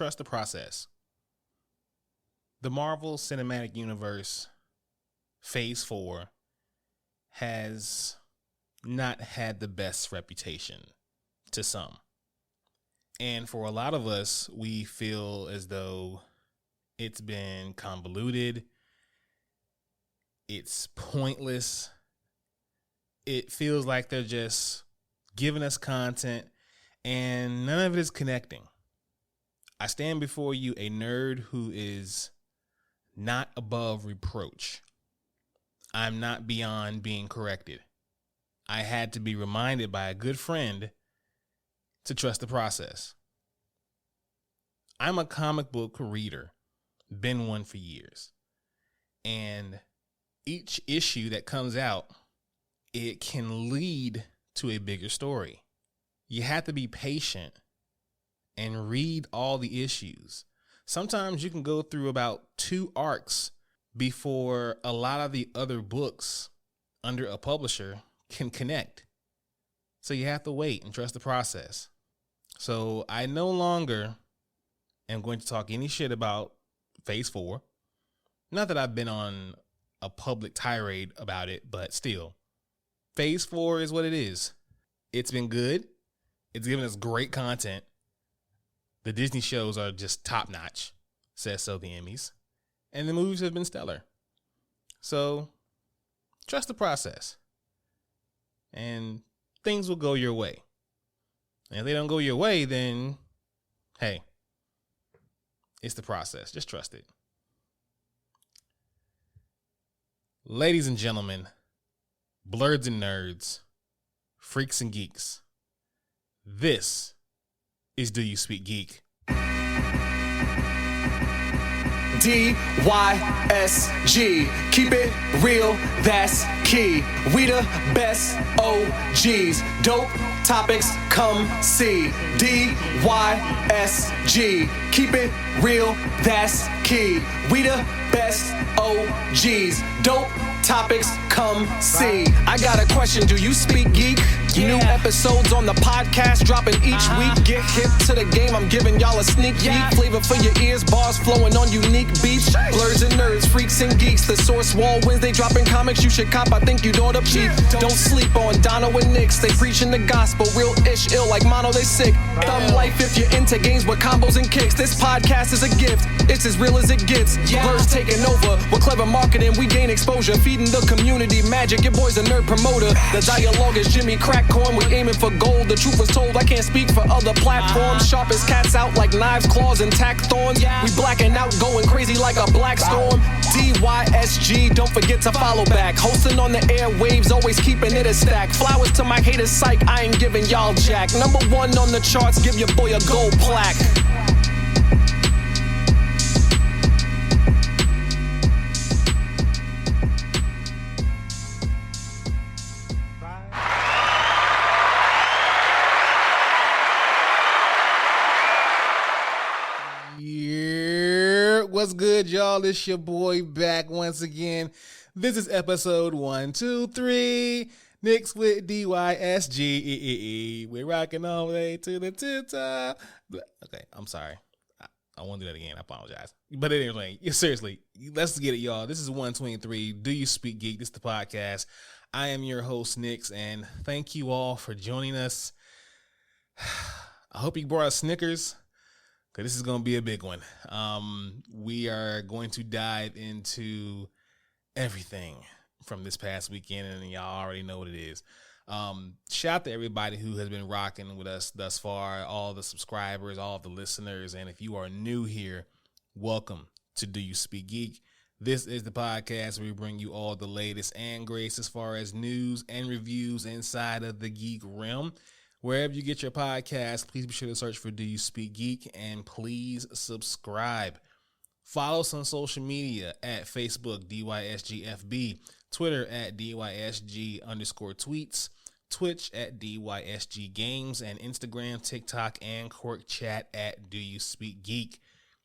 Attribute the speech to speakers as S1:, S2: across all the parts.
S1: trust the process. The Marvel Cinematic Universe Phase 4 has not had the best reputation to some. And for a lot of us, we feel as though it's been convoluted. It's pointless. It feels like they're just giving us content and none of it is connecting. I stand before you a nerd who is not above reproach. I'm not beyond being corrected. I had to be reminded by a good friend to trust the process. I'm a comic book reader, been one for years. And each issue that comes out, it can lead to a bigger story. You have to be patient and read all the issues. Sometimes you can go through about 2 arcs before a lot of the other books under a publisher can connect. So you have to wait and trust the process. So I no longer am going to talk any shit about Phase 4. Not that I've been on a public tirade about it, but still. Phase 4 is what it is. It's been good. It's given us great content. The Disney shows are just top notch, says so the Emmys. And the movies have been stellar. So trust the process. And things will go your way. And if they don't go your way, then, hey, it's the process. Just trust it. Ladies and gentlemen, blurs and nerds, freaks and geeks, this is Do You Speak Geek?
S2: DYSG, keep it real, that's key. We the best OGs, dope topics, come see. DYSG, keep it real, that's key. We the best OGs, dope topics, come see. I got a question, do you speak geek? New episodes on the podcast dropping each week. Get hip to the game, I'm giving y'all a sneak peek. Flavor for your ears, bars flowing on unique beats. Blurs and nerds, freaks and geeks. The Source Wall Wednesday dropping comics you should cop. I think you'd ought to peep. Don't sleep on Dono and Nix. They preaching the gospel, real ish, ill like mono, they sick. Thumb life if you're into games with combos and kicks. This podcast is a gift, it's as real as it gets. Blurs taking over, with clever marketing we gain exposure. Feeding the community magic, your boy's a nerd promoter. The dialogue is Jimmy Crackcorn, we aiming for gold. The truth was told, I can't speak for other platforms. Sharp as cats out like knives, claws, and tack thorns. We blacking out, going crazy like a black storm. DYSG, don't forget to follow back. Hosting on the airwaves, always keeping it a stack. Flowers to my haters, psych, I ain't giving y'all jack. Number 1 on the charts, give your boy a gold plaque.
S1: What's good, y'all? It's your boy back once again. This is episode 123. Nix with DYSG. We're rocking all the way to the top. Okay, I'm sorry. I won't do that again. I apologize. But anyway, seriously, let's get it, y'all. This is 123. Do You Speak Geek? This is the podcast. I am your host, Nix, and thank you all for joining us. I hope you brought us Snickers, because this is going to be a big one. We are going to dive into everything from this past weekend, and y'all already know what it is. Shout out to everybody who has been rocking with us thus far, all the subscribers, all the listeners, and if you are new here, welcome to Do You Speak Geek? This is the podcast where we bring you all the latest and greatest as far as news and reviews inside of the geek realm. Wherever you get your podcast, please be sure to search for Do You Speak Geek, and please subscribe. Follow us on social media at Facebook, DYSGFB, Twitter at DYSG_tweets, Twitch at DYSG Games, and Instagram, TikTok, and Quirk Chat at Do You Speak Geek.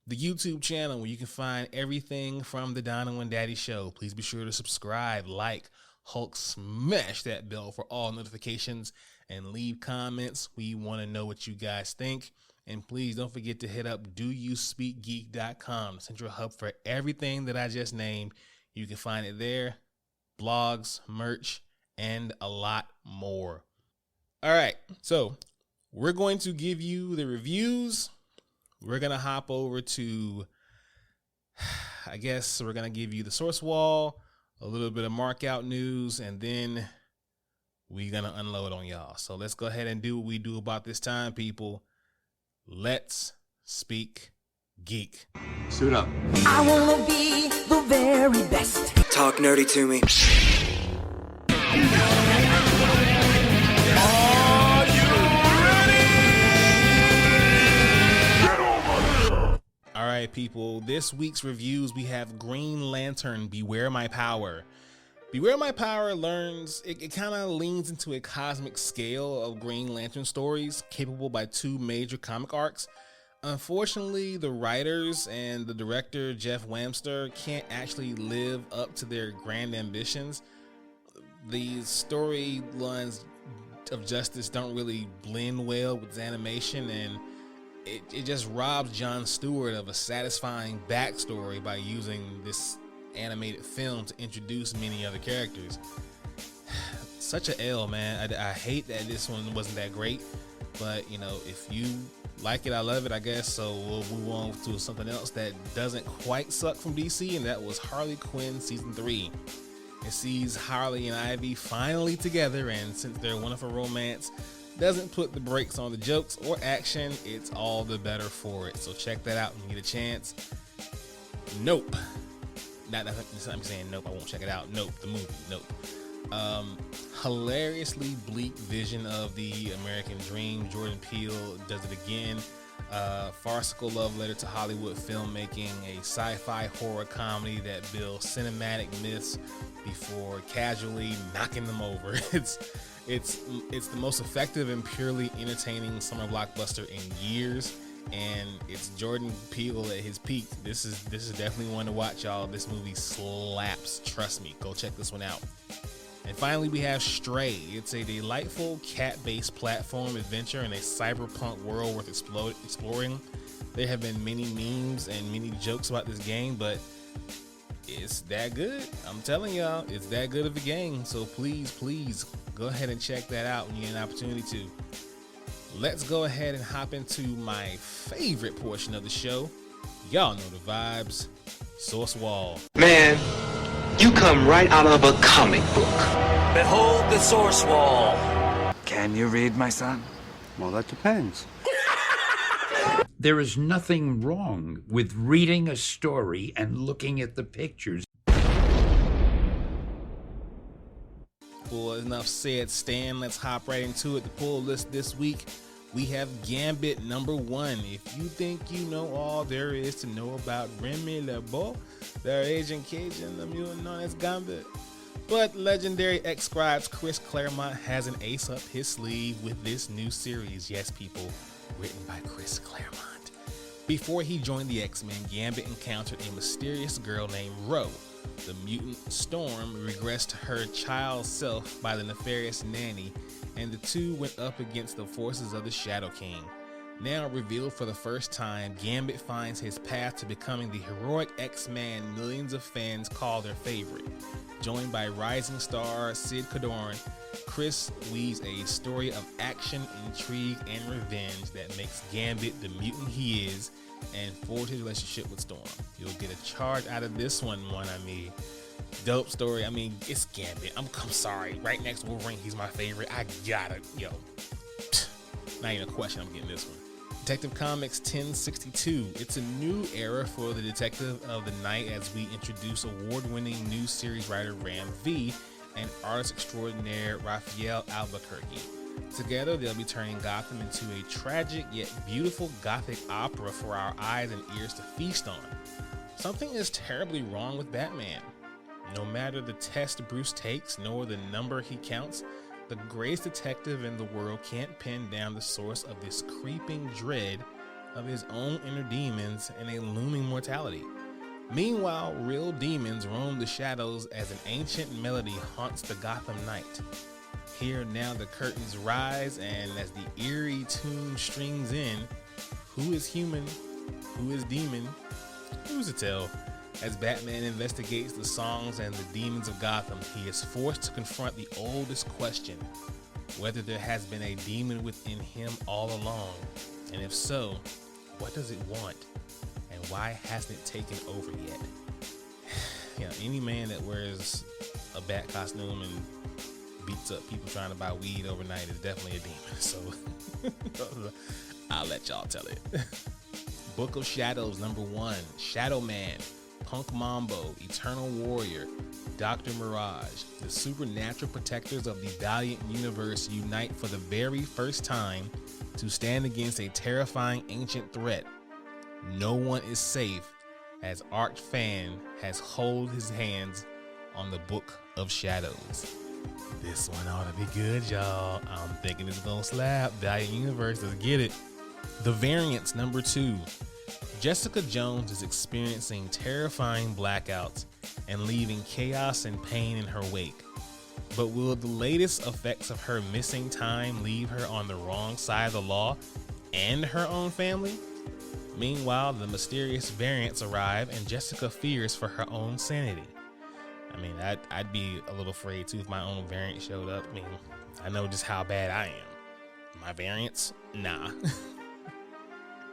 S1: The YouTube channel where you can find everything from the Dono and Daddy Show. Please be sure to subscribe, like, Hulk, smash that bell for all notifications, and leave comments. We want to know what you guys think. And please don't forget to hit up doyouspeakgeek.com, the central hub for everything that I just named. You can find it there, blogs, merch, and a lot more. All right, so we're going to give you the reviews. We're going to hop over to, I guess we're going to give you the source wall, a little bit of markout news, and then we're going to unload on y'all. So let's go ahead and do what we do about this time, people. Let's speak geek.
S2: Suit up.
S3: I wanna be the very best.
S2: Talk nerdy to me.
S1: Are you ready? All right, people. This week's reviews, we have Green Lantern, Beware My Power. Beware My Power learns, it kind of leans into a cosmic scale of Green Lantern stories, capable by two major comic arcs. Unfortunately, the writers and the director, Jeff Wamster, can't actually live up to their grand ambitions. The storylines of Justice don't really blend well with his animation, and it just robs Jon Stewart of a satisfying backstory by using this animated film to introduce many other characters. Such a L, man. I hate that this one wasn't that great, but you know, if you like it, I love it, I guess. So we'll move on to something else that doesn't quite suck from DC, and that was Harley Quinn season 3. It sees Harley and Ivy finally together, and since their wonderful romance doesn't put the brakes on the jokes or action, it's all the better for it. So check that out when you get a chance. Nope. I'm saying nope, I won't check it out. Nope, the movie, nope. Hilariously bleak vision of the American dream. Jordan Peele does it again. Farcical love letter to Hollywood filmmaking, a sci-fi horror comedy that builds cinematic myths before casually knocking them over. It's the most effective and purely entertaining summer blockbuster in years. And it's Jordan Peele at his peak. This is definitely one to watch, y'all. This movie slaps. Trust me. Go check this one out. And finally, we have Stray. It's a delightful cat-based platform adventure in a cyberpunk world worth exploring. There have been many memes and many jokes about this game, but it's that good. I'm telling y'all, it's that good of a game. So please go ahead and check that out when you get an opportunity to. Let's go ahead and hop into my favorite portion of the show. Y'all know the vibes. Source Wall.
S4: Man, you come right out of a comic book.
S5: Behold the source wall.
S6: Can you read, my son?
S7: Well, that depends.
S8: There is nothing wrong with reading a story and looking at the pictures.
S1: Well, enough said, Stan. Let's hop right into it. The pull list this week, we have Gambit number 1. If you think you know all there is to know about Remy LeBeau, their Agent Cajun, the mutant known as Gambit. But legendary ex-scribes Chris Claremont has an ace up his sleeve with this new series. Yes, people, written by Chris Claremont. Before he joined the X-Men, Gambit encountered a mysterious girl named Ro. The mutant Storm regressed her child self by the nefarious Nanny, and the two went up against the forces of the Shadow King. Now revealed for the first time, Gambit finds his path to becoming the heroic X-Man millions of fans call their favorite. Joined by rising star Sid Cadoran, Chris weaves a story of action, intrigue, and revenge that makes Gambit the mutant he is and forge his relationship with Storm. You'll get a charge out of this one. Dope story. I mean, it's Gambit. I'm sorry. Right next to Wolverine, he's my favorite. I gotta, not even a question, I'm getting this one. Detective Comics 1062. It's a new era for the Detective of the Night as we introduce award-winning new series writer Ram V and artist extraordinaire Raphael Albuquerque. Together, they'll be turning Gotham into a tragic yet beautiful gothic opera for our eyes and ears to feast on. Something is terribly wrong with Batman. No matter the test Bruce takes, nor the number he counts, the greatest detective in the world can't pin down the source of this creeping dread of his own inner demons and a looming mortality. Meanwhile, real demons roam the shadows as an ancient melody haunts the Gotham night. Here now the curtains rise, and as the eerie tune strings in, who is human, who is demon, who's to tell? As Batman investigates the songs and the demons of Gotham, he is forced to confront the oldest question, whether there has been a demon within him all along, and if so, what does it want, and why hasn't it taken over yet? Any man that wears a bat costume and beats up people trying to buy weed overnight is definitely a demon, so I'll let y'all tell it. Book of Shadows #1, Shadow Man, Punk Mambo, Eternal Warrior, Dr. Mirage. The supernatural protectors of the Valiant universe unite for the very first time to stand against a terrifying ancient threat. No one is safe, as Arch Fan has hold his hands on the Book of Shadows. This one ought to be good, y'all. I'm thinking it's gonna slap. Valiant universe, let's get it. The Variants #2. Jessica Jones is experiencing terrifying blackouts and leaving chaos and pain in her wake. But will the latest effects of her missing time leave her on the wrong side of the law and her own family? Meanwhile, the mysterious variants arrive and Jessica fears for her own sanity. I mean, I'd be a little afraid too if my own variant showed up. I mean, I know just how bad I am. My variants? Nah.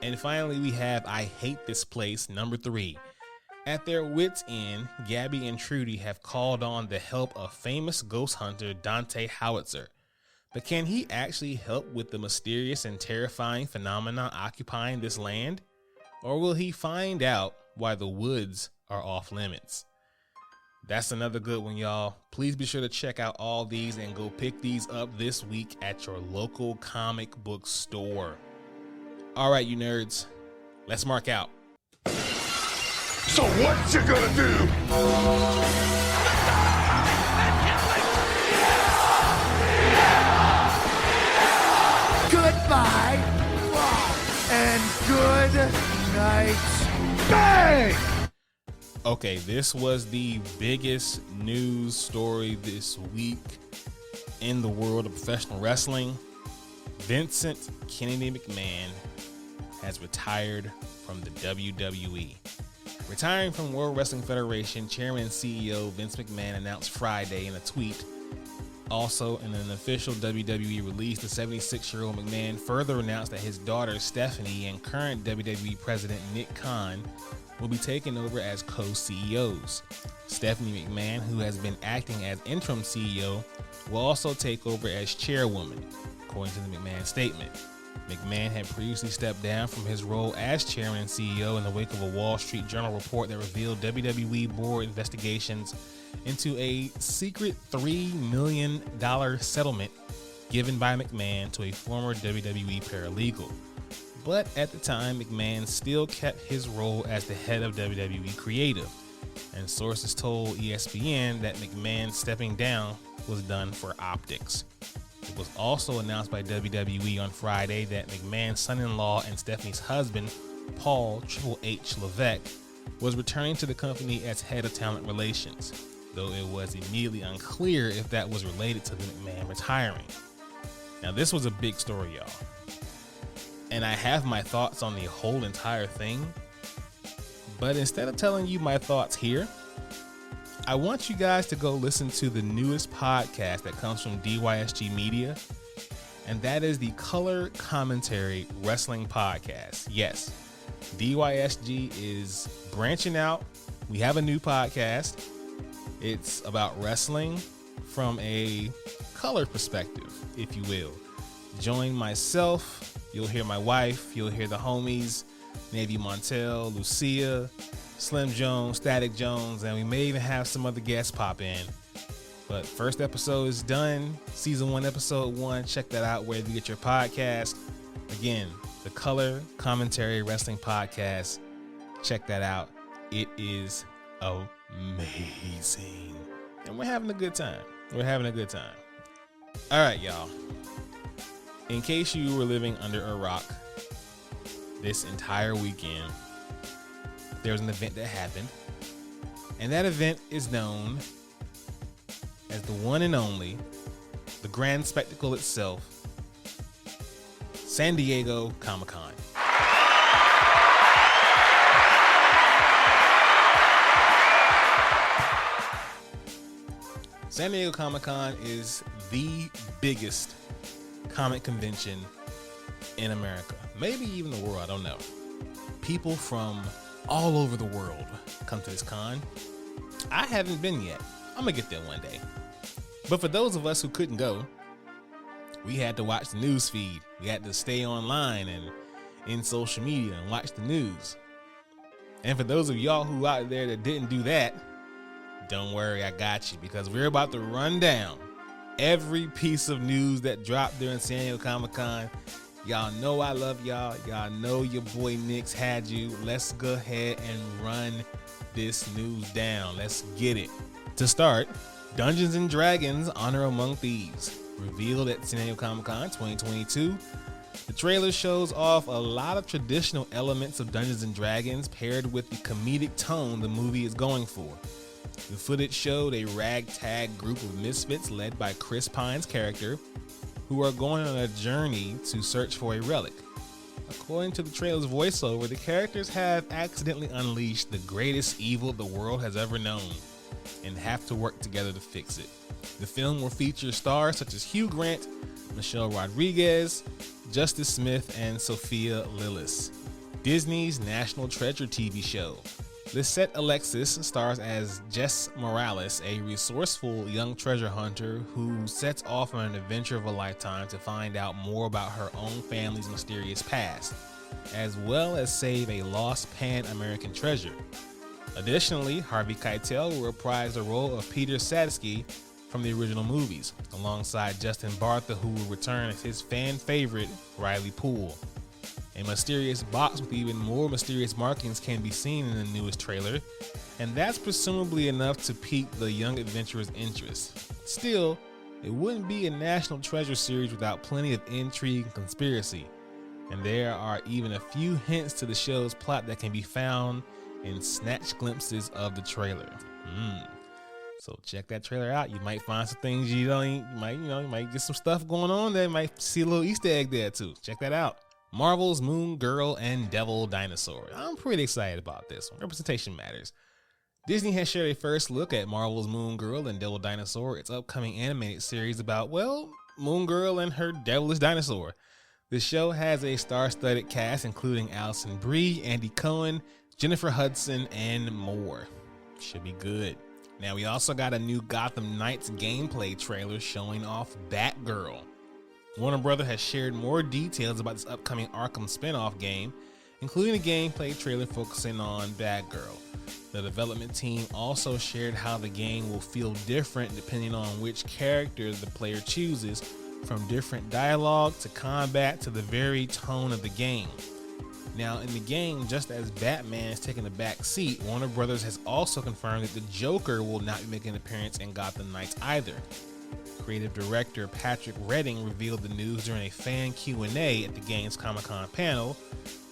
S1: And finally, we have I Hate This Place #3. At their wits' end, Gabby and Trudy have called on the help of famous ghost hunter Dante Howitzer. But can he actually help with the mysterious and terrifying phenomena occupying this land? Or will he find out why the woods are off limits? That's another good one, y'all. Please be sure to check out all these and go pick these up this week at your local comic book store. All right, you nerds, let's mark out.
S7: So what you gonna do?
S9: Goodbye and good night. Bang!
S1: Okay, this was the biggest news story this week in the world of professional wrestling. Vincent Kennedy McMahon has retired from the WWE. Retiring from World Wrestling Federation, Chairman and CEO Vince McMahon announced Friday in a tweet. Also, in an official WWE release, the 76-year-old McMahon further announced that his daughter Stephanie and current WWE President Nick Khan will be taking over as co-CEOs. Stephanie McMahon, who has been acting as interim CEO, will also take over as chairwoman, according to the McMahon statement. McMahon had previously stepped down from his role as chairman and CEO in the wake of a Wall Street Journal report that revealed WWE board investigations into a secret $3 million settlement given by McMahon to a former WWE paralegal. But at the time, McMahon still kept his role as the head of WWE Creative, and sources told ESPN that McMahon stepping down was done for optics. It was also announced by WWE on Friday that McMahon's son-in-law and Stephanie's husband, Paul Triple H Levesque, was returning to the company as head of talent relations, though it was immediately unclear if that was related to the McMahon retiring. Now, this was a big story, y'all, and I have my thoughts on the whole entire thing, but instead of telling you my thoughts here, I want you guys to go listen to the newest podcast that comes from DYSG Media, and that is the Color Commentary Wrestling Podcast. Yes, DYSG is branching out. We have a new podcast. It's about wrestling from a color perspective, if you will. Join myself. You'll hear my wife. You'll hear the homies, Navy Montel, Lucia, Slim Jones, Static Jones, and we may even have some other guests pop in. But first episode is done. Season 1, episode 1. Check that out wherever you get your podcast. Again, the Color Commentary Wrestling Podcast. Check that out. It is amazing. And we're having a good time. We're having a good time. All right, y'all. In case you were living under a rock this entire weekend, there was an event that happened, and that event is known as the one and only, the grand spectacle itself, San Diego Comic-Con. San Diego Comic-Con is the biggest comic convention in America, maybe even the world, I don't know. People from all over the world come to this con. I haven't been yet. I'm gonna get there one day. But for those of us who couldn't go, we had to watch the news feed. We had to stay online and in social media and watch the news. And for those of y'all who out there that didn't do that, don't worry, I got you, because we're about to run down every piece of news that dropped during San Diego Comic-Con. Y'all know I love y'all. Y'all know your boy Nix had you. Let's go ahead and run this news down. Let's get it. To start, Dungeons & Dragons Honor Among Thieves, revealed at San Diego Comic-Con 2022. The trailer shows off a lot of traditional elements of Dungeons & Dragons paired with the comedic tone the movie is going for. The footage showed a ragtag group of misfits led by Chris Pine's character, who are going on a journey to search for a relic. According to the trailer's voiceover, the characters have accidentally unleashed the greatest evil the world has ever known and have to work together to fix it. The film will feature stars such as Hugh Grant, Michelle Rodriguez, Justice Smith, and Sophia Lillis. Disney's National Treasure TV show. Lisette Alexis stars as Jess Morales, a resourceful young treasure hunter who sets off on an adventure of a lifetime to find out more about her own family's mysterious past, as well as save a lost Pan-American treasure. Additionally, Harvey Keitel will reprise the role of Peter Satsky from the original movies, alongside Justin Bartha, who will return as his fan favorite, Riley Poole. A mysterious box with even more mysterious markings can be seen in the newest trailer, and that's presumably enough to pique the young adventurer's interest. Still, it wouldn't be a National Treasure series without plenty of intrigue and conspiracy, and there are even a few hints to the show's plot that can be found in snatched glimpses of the trailer. So check that trailer out. You might find some things you might get some stuff going on there. You might see a little Easter egg there too. Check that out. Marvel's Moon Girl and Devil Dinosaur. I'm pretty excited about this one. Representation matters. Disney has shared a first look at Marvel's Moon Girl and Devil Dinosaur, its upcoming animated series about, well, Moon Girl and her devilish dinosaur. The show has a star-studded cast including Alison Brie, Andy Cohen, Jennifer Hudson, and more. Should be good. Now, we also got a new Gotham Knights gameplay trailer showing off Batgirl. Warner Bros. Has shared more details about this upcoming Arkham spin-off game, including a gameplay trailer focusing on Batgirl. The development team also shared how the game will feel different depending on which character the player chooses, from different dialogue to combat to the very tone of the game. Now, in the game, just as Batman is taking a back seat, Warner Bros. Has also confirmed that the Joker will not be making an appearance in Gotham Knights either. Creative director Patrick Redding revealed the news during a fan Q&A at the game's Comic-Con panel,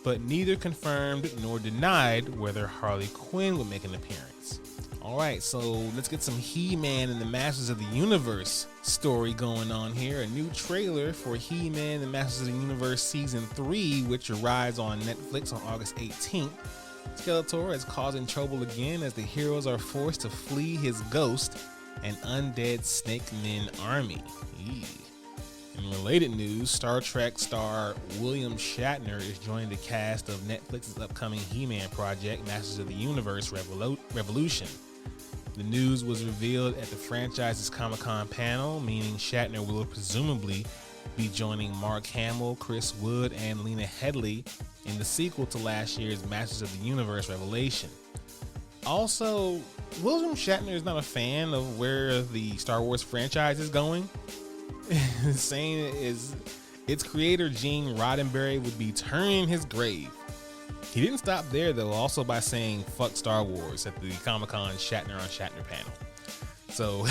S1: but neither confirmed nor denied whether Harley Quinn would make an appearance. Alright, so let's get some He-Man and the Masters of the Universe story going on here. A new trailer for He-Man and the Masters of the Universe Season 3, which arrives on Netflix on August 18th. Skeletor is causing trouble again as the heroes are forced to flee his ghost, an undead Snake Men army. In related news, Star Trek star William Shatner is joining the cast of Netflix's upcoming He-Man project, Masters of the Universe Revolution. The news was revealed at the franchise's Comic-Con panel, meaning Shatner will presumably be joining Mark Hamill, Chris Wood, and Lena Headey in the sequel to last year's Masters of the Universe Revelation. Also, William Shatner is not a fan of where the Star Wars franchise is going, saying its creator Gene Roddenberry would be turning his grave. He didn't stop there though, also by saying "fuck Star Wars" at the Comic-Con Shatner on Shatner panel. So,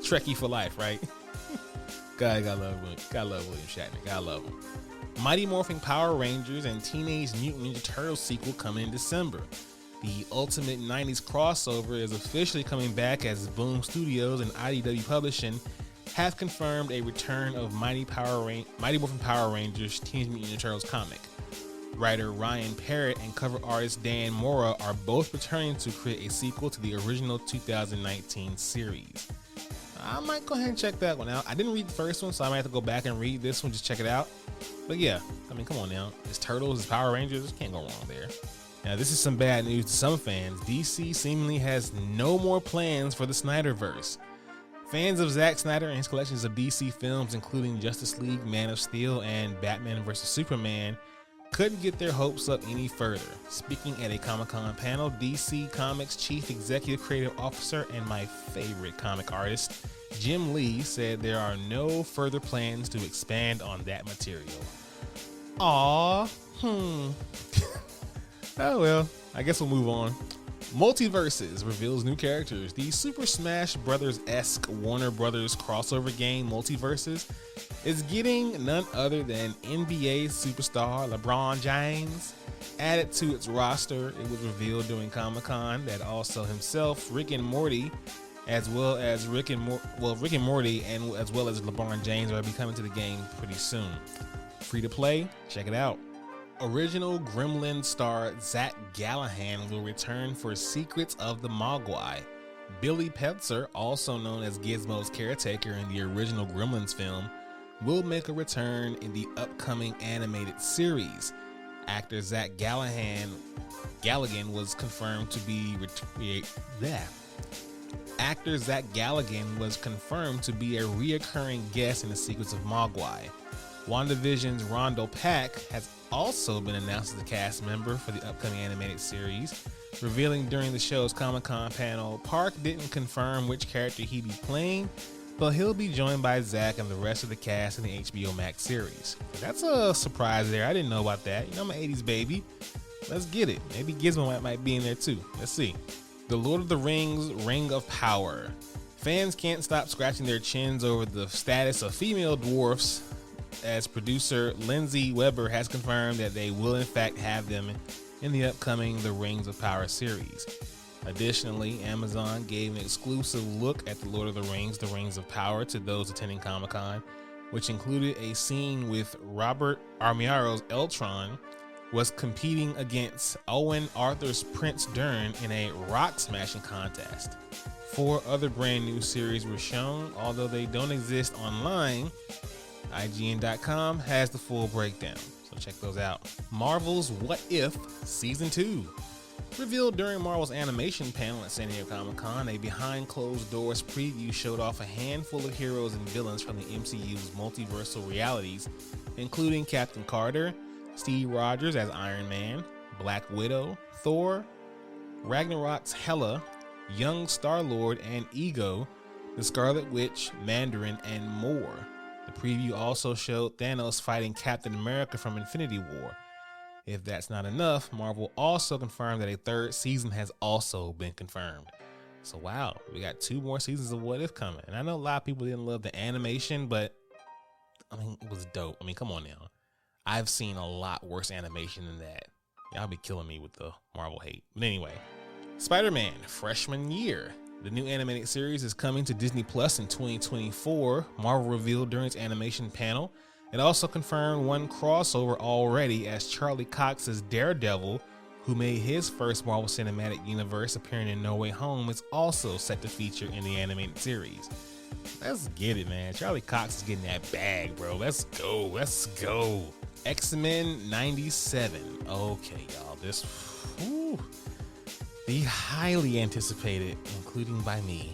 S1: Trekkie for life, right? Gotta love William Shatner. Gotta love him. Mighty Morphin Power Rangers and Teenage Mutant Ninja Turtles sequel coming in December. The Ultimate 90s crossover is officially coming back as Boom Studios and IDW Publishing have confirmed a return of Mighty Morphin Power Rangers Teenage Mutant Ninja Turtles comic. Writer Ryan Parrott and cover artist Dan Mora are both returning to create a sequel to the original 2019 series. I might go ahead and check that one out. I didn't read the first one, so I might have to go back and read this one, just check it out. But yeah, I mean, come on now. It's Turtles, it's Power Rangers, can't go wrong there. Now, this is some bad news to some fans. DC seemingly has no more plans for the Snyderverse. Fans of Zack Snyder and his collections of DC films, including Justice League, Man of Steel, and Batman vs. Superman, couldn't get their hopes up any further. Speaking at a Comic-Con panel, DC Comics Chief Executive Creative Officer and my favorite comic artist, Jim Lee, said there are no further plans to expand on that material. Oh well, I guess we'll move on. Multiverses reveals new characters. The Super Smash Bros.-esque Warner Brothers crossover game Multiverses is getting none other than NBA superstar LeBron James added to its roster. It was revealed during Comic-Con that also himself, Rick and Morty, as well as Rick and Morty, and as well as LeBron James are coming to the game pretty soon. Free to play, check it out. Original Gremlin star Zach Gallihan will return for Secrets of the Mogwai. Billy Petzer, also known as Gizmo's caretaker in the original Gremlins film, will make a return in the upcoming animated series. Actor Zach Galligan was confirmed to be Actor Zach Galligan was confirmed to be a reoccurring guest in the Secrets of Mogwai. WandaVision's Rondo Pack has also been announced as a cast member for the upcoming animated series. Revealing during the show's Comic-Con panel, Park didn't confirm which character he'd be playing, but he'll be joined by Zach and the rest of the cast in the HBO Max series. That's a surprise there. I didn't know about that. You know, I'm an 80s baby. Let's get it. Maybe Gizmo might be in there too. Let's see. The Lord of the Rings Ring of Power. Fans can't stop scratching their chins over the status of female dwarfs, as producer Lindsay Weber has confirmed that they will in fact have them in the upcoming The Rings of Power series. Additionally, Amazon gave an exclusive look at The Lord of the Rings of Power to those attending Comic-Con, which included a scene with Robert Armiaro's Eltron was competing against Owen Arthur's Prince Dern in a rock smashing contest. 4 other brand new series were shown, although they don't exist online. IGN.com has the full breakdown, so check those out. Marvel's What If Season 2. Revealed during Marvel's animation panel at San Diego Comic-Con, a behind closed doors preview showed off a handful of heroes and villains from the MCU's multiversal realities, including Captain Carter, Steve Rogers as Iron Man, Black Widow, Thor, Ragnarok's Hela, young Star-Lord and Ego, the Scarlet Witch, Mandarin, and more. The preview also showed Thanos fighting Captain America from Infinity War. If that's not enough, Marvel also confirmed that a 3rd season has also been confirmed. So wow, we got 2 more seasons of What If coming. And I know a lot of people didn't love the animation, but I mean, it was dope. I mean, come on now. I've seen a lot worse animation than that. Y'all be killing me with the Marvel hate. But anyway, Spider-Man Freshman Year. The new animated series is coming to Disney Plus in 2024, Marvel revealed during its animation panel. It also confirmed one crossover already, as Charlie Cox's Daredevil, who made his first Marvel Cinematic Universe appearing in No Way Home, is also set to feature in the animated series. Let's get it, man. Charlie Cox is getting that bag, bro. Let's go. Let's go. X-Men 97. Okay, y'all. This... Whew. The highly anticipated, including by me,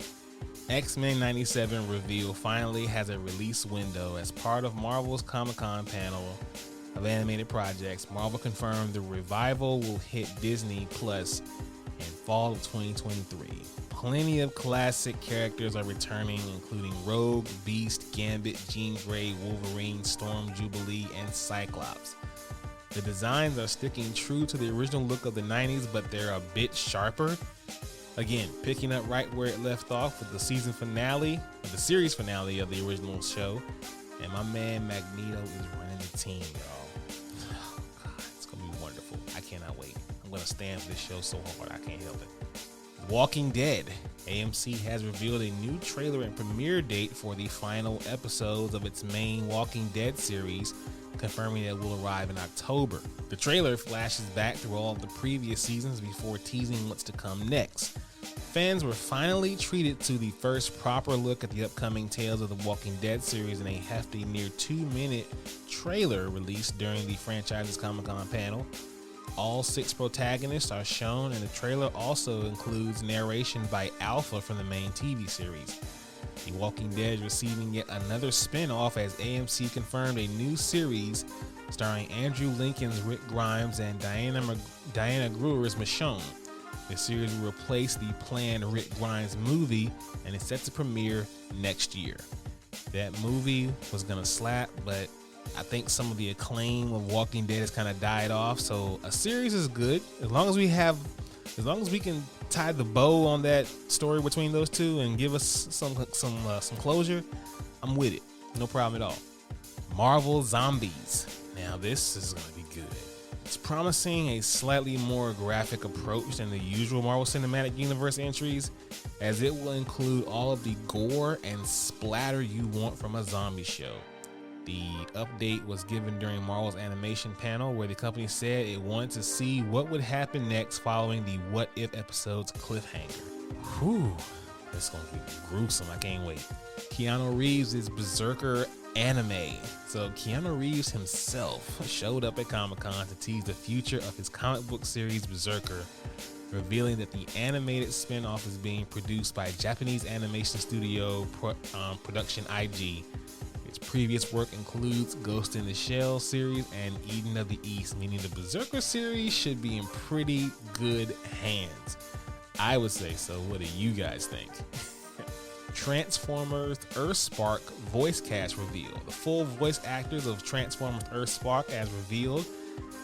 S1: X-Men 97 reveal finally has a release window. As part of Marvel's Comic-Con panel of animated projects, Marvel confirmed the revival will hit Disney Plus in fall of 2023. Plenty of classic characters are returning, including Rogue, Beast, Gambit, Jean Grey, Wolverine, Storm, Jubilee, and Cyclops. The designs are sticking true to the original look of the 90s, but they're a bit sharper. Again, picking up right where it left off with the season finale, the series finale of the original show. And my man Magneto is running the team, y'all. Oh, God, it's going to be wonderful. I cannot wait. I'm going to stand for this show so hard I can't help it. Walking Dead. AMC has revealed a new trailer and premiere date for the final episodes of its main Walking Dead series, confirming that it will arrive in October. The trailer flashes back through all of the previous seasons before teasing what's to come next. Fans were finally treated to the first proper look at the upcoming Tales of the Walking Dead series in a hefty near 2-minute trailer released during the franchise's Comic-Con panel. All 6 protagonists are shown, and the trailer also includes narration by Alpha from the main TV series. The Walking Dead is receiving yet another spin-off as AMC confirmed a new series starring Andrew Lincoln's Rick Grimes and Diana Gruer's Michonne. The series will replace the planned Rick Grimes movie and is set to premiere next year. That movie was gonna slap, but I think some of the acclaim of Walking Dead has kind of died off. So a series is good as long as we can tie the bow on that story between those two and give us some closure. I'm with it, no problem at all. Marvel Zombies. Now this is gonna be good. It's promising a slightly more graphic approach than the usual Marvel Cinematic Universe entries, as it will include all of the gore and splatter you want from a zombie show. The update was given during Marvel's animation panel, where the company said it wanted to see what would happen next following the What If episode's cliffhanger. Whew, it's gonna be gruesome, I can't wait. Keanu Reeves' Berserker anime. So Keanu Reeves himself showed up at Comic-Con to tease the future of his comic book series Berserker, revealing that the animated spin-off is being produced by Japanese animation studio Production IG. His previous work includes Ghost in the Shell series and Eden of the East, meaning the Berserker series should be in pretty good hands. I would say so. What do you guys think? Transformers Earthspark voice cast revealed. The full voice actors of Transformers Earthspark as revealed.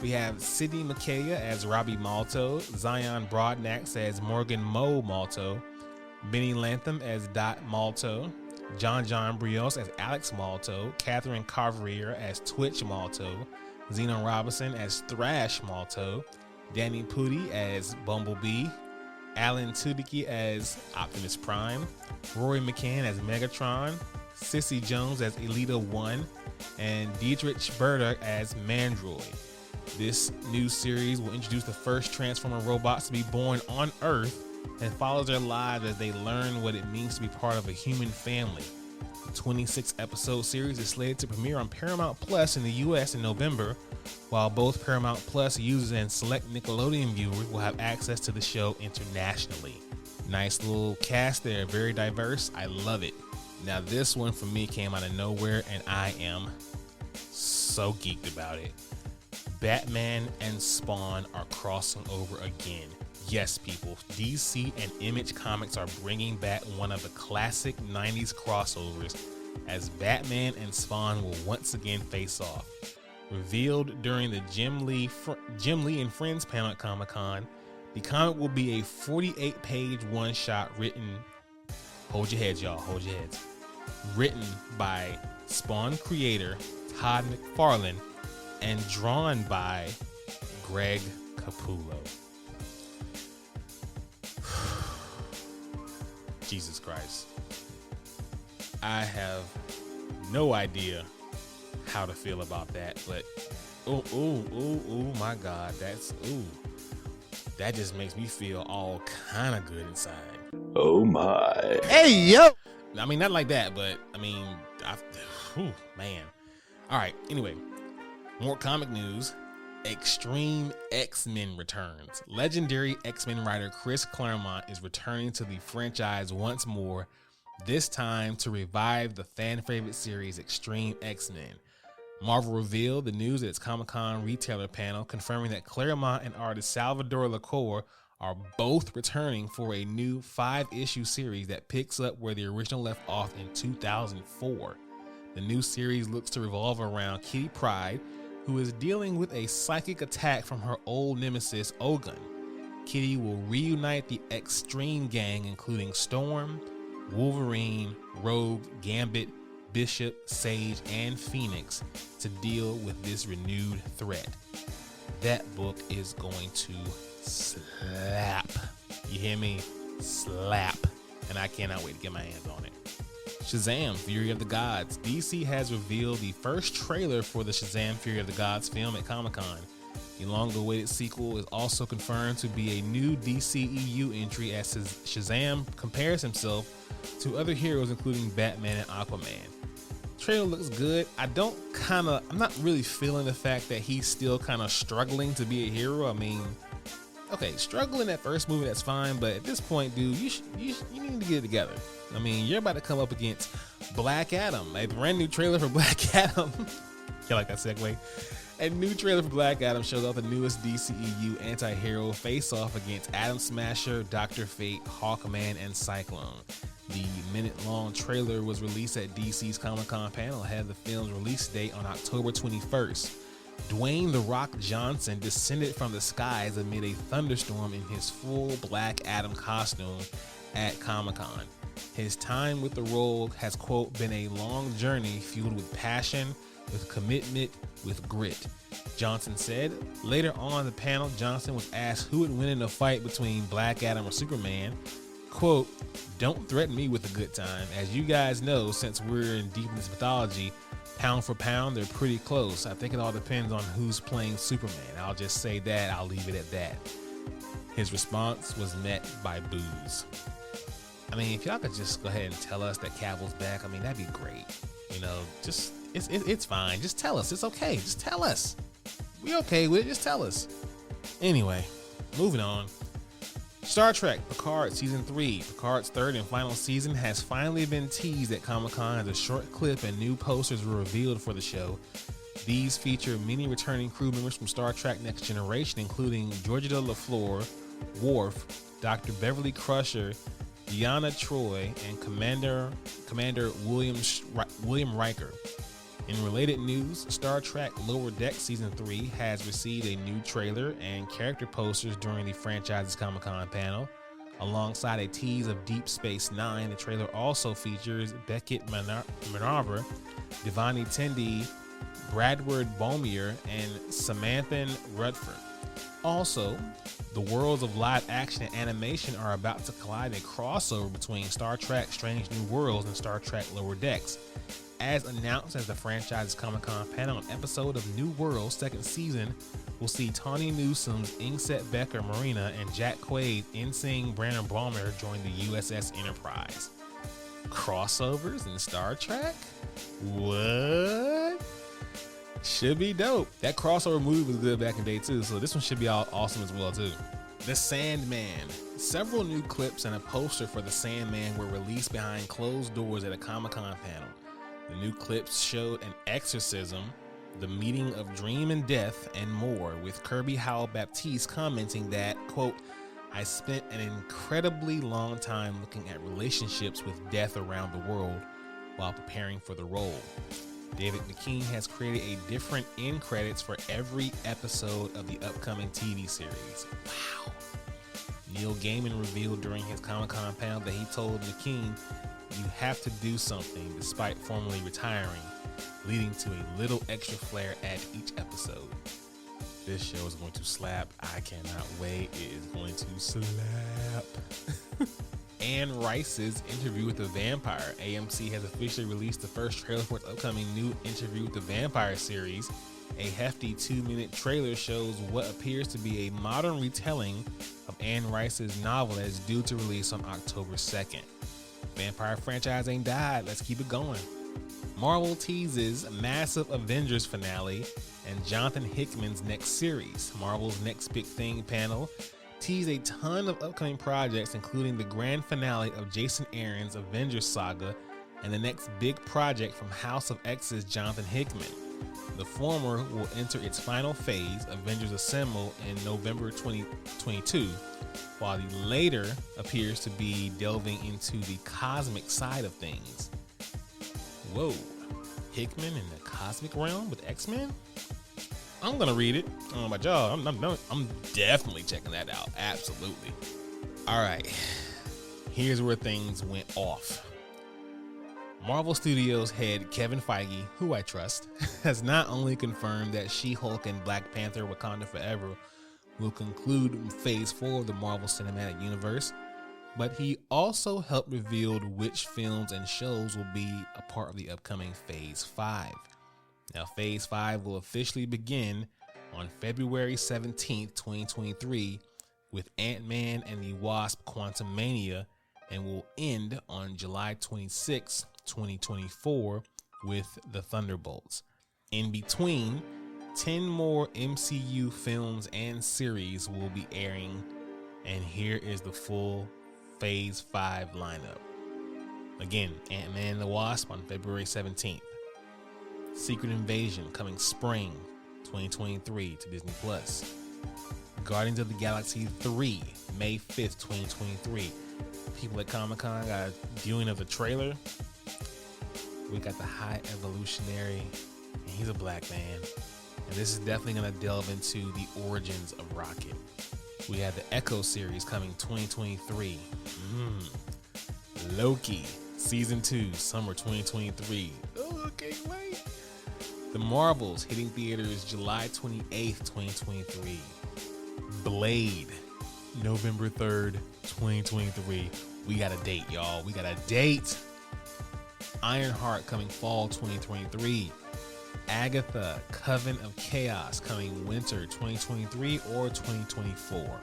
S1: We have Sidney Makaya as Robbie Malto, Zion Broadnax as Morgan Mo Malto, Benny Lantham as Dot Malto, John Brios as Alex Malto, Catherine Carverier as Twitch Malto, Xenon Robinson as Thrash Malto, Danny Pudi as Bumblebee, Alan Tudyk as Optimus Prime, Rory McCann as Megatron, Cissy Jones as Elita 1, and Dietrich Burdock as Mandroid. This new series will introduce the first Transformer robots to be born on Earth and follows their lives as they learn what it means to be part of a human family. The 26-episode series is slated to premiere on Paramount Plus in the US in November, while both Paramount Plus users and select Nickelodeon viewers will have access to the show internationally. Nice little cast there, very diverse. I love it. Now this one for me came out of nowhere and I am so geeked about it. Batman and Spawn are crossing over again. Yes, people, DC and Image Comics are bringing back one of the classic 90s crossovers, as Batman and Spawn will once again face off. Revealed during the Jim Lee and Friends panel at Comic-Con, the comic will be a 48-page one-shot written, hold your heads y'all, hold your heads, written by Spawn creator Todd McFarlane and drawn by Greg Capullo. Jesus Christ. I have no idea how to feel about that, but oh my God, that just makes me feel all kind of good inside.
S7: Oh my.
S9: Hey, yo!
S1: I mean, not like that, but I mean, man. All right, anyway, more comic news. Extreme X-Men returns. Legendary X-Men writer Chris Claremont is returning to the franchise once more, this time to revive the fan favorite series Extreme X-Men. Marvel revealed the news at its Comic-Con retailer panel, confirming that Claremont and artist Salvador Lacour are both returning for a new 5-issue series that picks up where the original left off in 2004. The new series looks to revolve around Kitty Pryde, who is dealing with a psychic attack from her old nemesis Ogun. Kitty will reunite the Extreme gang, including Storm, Wolverine, Rogue, Gambit, Bishop, Sage, and Phoenix, to deal with this renewed threat. That book is going to slap. You hear me? Slap. And I cannot wait to get my hands on it. Shazam! Fury of the Gods. DC has revealed the first trailer for the Shazam! Fury of the Gods film at Comic-Con. The long-awaited sequel is also confirmed to be a new DCEU entry as Shazam compares himself to other heroes including Batman and Aquaman. Trailer looks good. I'm not really feeling the fact that he's still kind of struggling to be a hero. I mean, okay, struggling at first movie, that's fine, but at this point, dude, you need to get it together. I mean, you're about to come up against Black Adam, a brand new trailer for Black Adam. You like that segue? A new trailer for Black Adam shows off the newest DCEU anti-hero face-off against Atom Smasher, Dr. Fate, Hawkman, and Cyclone. The minute-long trailer was released at DC's Comic-Con panel ahead of the film's release date on October 21st. Dwayne "The Rock" Johnson descended from the skies amid a thunderstorm in his full Black Adam costume at Comic-Con. His time with the role has, quote, been a long journey fueled with passion, with commitment, with grit, Johnson said. Later on in the panel, Johnson was asked who would win in a fight between Black Adam or Superman. Quote, "Don't threaten me with a good time. As you guys know, since we're in deep in this mythology, pound for pound, they're pretty close. I think it all depends on who's playing Superman. I'll just say that. I'll leave it at that." His response was met by boos. I mean, if y'all could just go ahead and tell us that Cavill's back, I mean, that'd be great. You know, just it's fine. Just tell us. It's okay. Just tell us. We okay with it. Just tell us. Anyway, moving on. Star Trek Picard Season 3, Picard's third and final season, has finally been teased at Comic-Con as a short clip and new posters were revealed for the show. These feature many returning crew members from Star Trek Next Generation, including Georgia LaFleur, Worf, Dr. Beverly Crusher, Deanna Troi, and Commander William Riker. In related news, Star Trek Lower Deck Season 3 has received a new trailer and character posters during the franchise's Comic-Con panel. Alongside a tease of Deep Space Nine, the trailer also features Beckett Minerva, Devani Tendi, Bradward Bomier, and Samantha Rutherford. Also, the worlds of live action and animation are about to collide in a crossover between Star Trek Strange New Worlds and Star Trek Lower Decks. As announced as the franchise's Comic-Con panel, an episode of New World second season will see Tawny Newsom's Ingset Becker Marina and Jack Quaid's Ensign Brandon Balmer join the USS Enterprise. Crossovers in Star Trek? What? Should be dope. That crossover movie was good back in the day too, so this one should be awesome as well too. The Sandman. Several new clips and a poster for The Sandman were released behind closed doors at a Comic-Con panel. The new clips showed an exorcism, the meeting of dream and death, and more, with Kirby Howell-Baptiste commenting that, quote, "I spent an incredibly long time looking at relationships with death around the world while preparing for the role. David McKean has created a different end credits for every episode of the upcoming TV series." Wow. Neil Gaiman revealed during his Comic-Con panel that he told McKean, "You have to do something despite formally retiring," leading to a little extra flair at each episode. This show is going to slap. I cannot wait. It is going to slap. Anne Rice's Interview with the Vampire. AMC has officially released the first trailer for its upcoming new Interview with the Vampire series. A hefty 2-minute trailer shows what appears to be a modern retelling of Anne Rice's novel that is due to release on October 2nd. Vampire franchise ain't died. Let's keep it going. Marvel teases massive Avengers finale and Jonathan Hickman's next series. Marvel's Next Big Thing panel teased a ton of upcoming projects, including the grand finale of Jason Aaron's Avengers saga and the next big project from House of X's Jonathan Hickman. The former will enter its final phase, Avengers Assemble, in November 2022, while the later appears to be delving into the cosmic side of things. Whoa, Hickman in the cosmic realm with X-Men? I'm gonna read it. I don't know about y'all. I'm definitely checking that out. Absolutely. All right, here's where things went off. Marvel Studios head Kevin Feige, who I trust, has not only confirmed that She-Hulk and Black Panther Wakanda Forever will conclude Phase 4 of the Marvel Cinematic Universe, but he also helped reveal which films and shows will be a part of the upcoming Phase 5. Now, Phase 5 will officially begin on February 17th, 2023 with Ant-Man and the Wasp: Quantumania, and will end on July 26, 2024 with the Thunderbolts. In between, 10 more MCU films and series will be airing, and here is the full Phase 5 lineup. Again, Ant-Man and the Wasp on February 17th. Secret Invasion coming spring 2023 to Disney+. Guardians of the Galaxy 3, May 5th, 2023. People at Comic-Con got a viewing of the trailer. We got the High Evolutionary, and he's a black man. And this is definitely going to delve into the origins of Rocket. We have the Echo series coming 2023. Loki, Season 2, Summer 2023. Oh, can't wait. The Marvels hitting theaters July 28th, 2023. Blade, November 3rd, 2023. We got a date, y'all. We got a date. Ironheart coming fall 2023. Agatha, Coven of Chaos coming winter 2023 or 2024.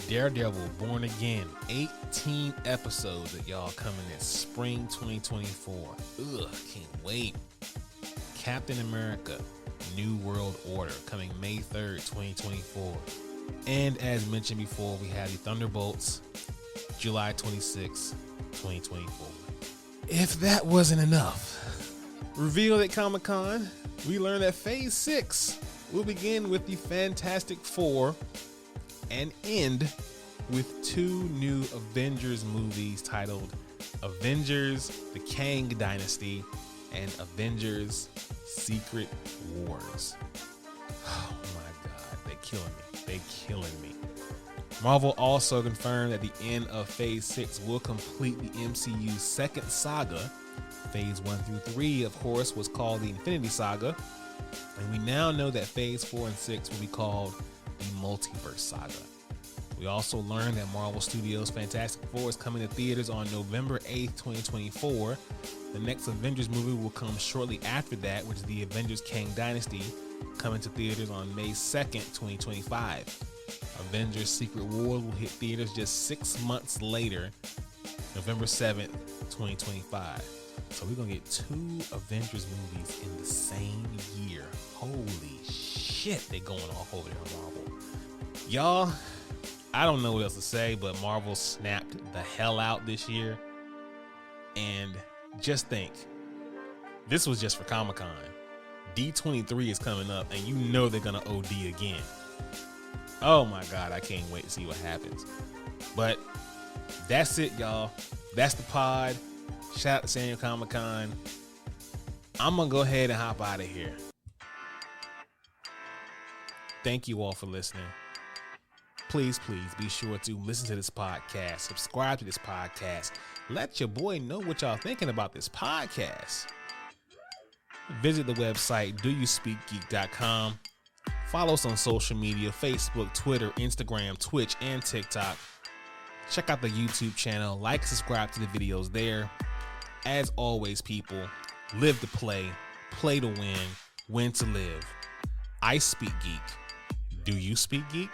S1: Daredevil, Born Again, 18 episodes that y'all coming in spring 2024. Can't wait. Captain America, New World Order coming May 3rd, 2024. And as mentioned before, we have the Thunderbolts, July 26, 2024. If that wasn't enough, revealed at Comic-Con, we learned that Phase 6 will begin with the Fantastic Four and end with 2 new Avengers movies titled Avengers: The Kang Dynasty and Avengers: Secret Wars. Oh my God, they're killing me. They're killing me. Marvel also confirmed that the end of Phase 6 will complete the MCU's second saga. Phase 1 through 3, of course, was called the Infinity Saga. And we now know that Phase 4 and 6 will be called the Multiverse Saga. We also learned that Marvel Studios' Fantastic Four is coming to theaters on November 8th, 2024. The next Avengers movie will come shortly after that, which is the Avengers: Kang Dynasty, coming to theaters on May 2nd, 2025. Avengers: Secret Wars will hit theaters just 6 months later, November 7th, 2025. So we're going to get 2 Avengers movies in the same year. Holy shit, they're going off over there on Marvel. Y'all, I don't know what else to say, but Marvel snapped the hell out this year. And just think, this was just for Comic-Con. D23 is coming up, and you know they're going to OD again. Oh my God, I can't wait to see what happens. But that's it, y'all. That's the pod. Shout out to San Diego Comic-Con. I'm going to go ahead and hop out of here. Thank you all for listening. Please be sure to listen to this podcast. Subscribe to this podcast. Let your boy know what y'all thinking about this podcast. Visit the website, doyouspeakgeek.com. Follow us on social media, Facebook, Twitter, Instagram, Twitch, and TikTok. Check out the YouTube channel. Like and subscribe to the videos there. As always, people, live to play to win to live. I speak geek. Do you speak geek?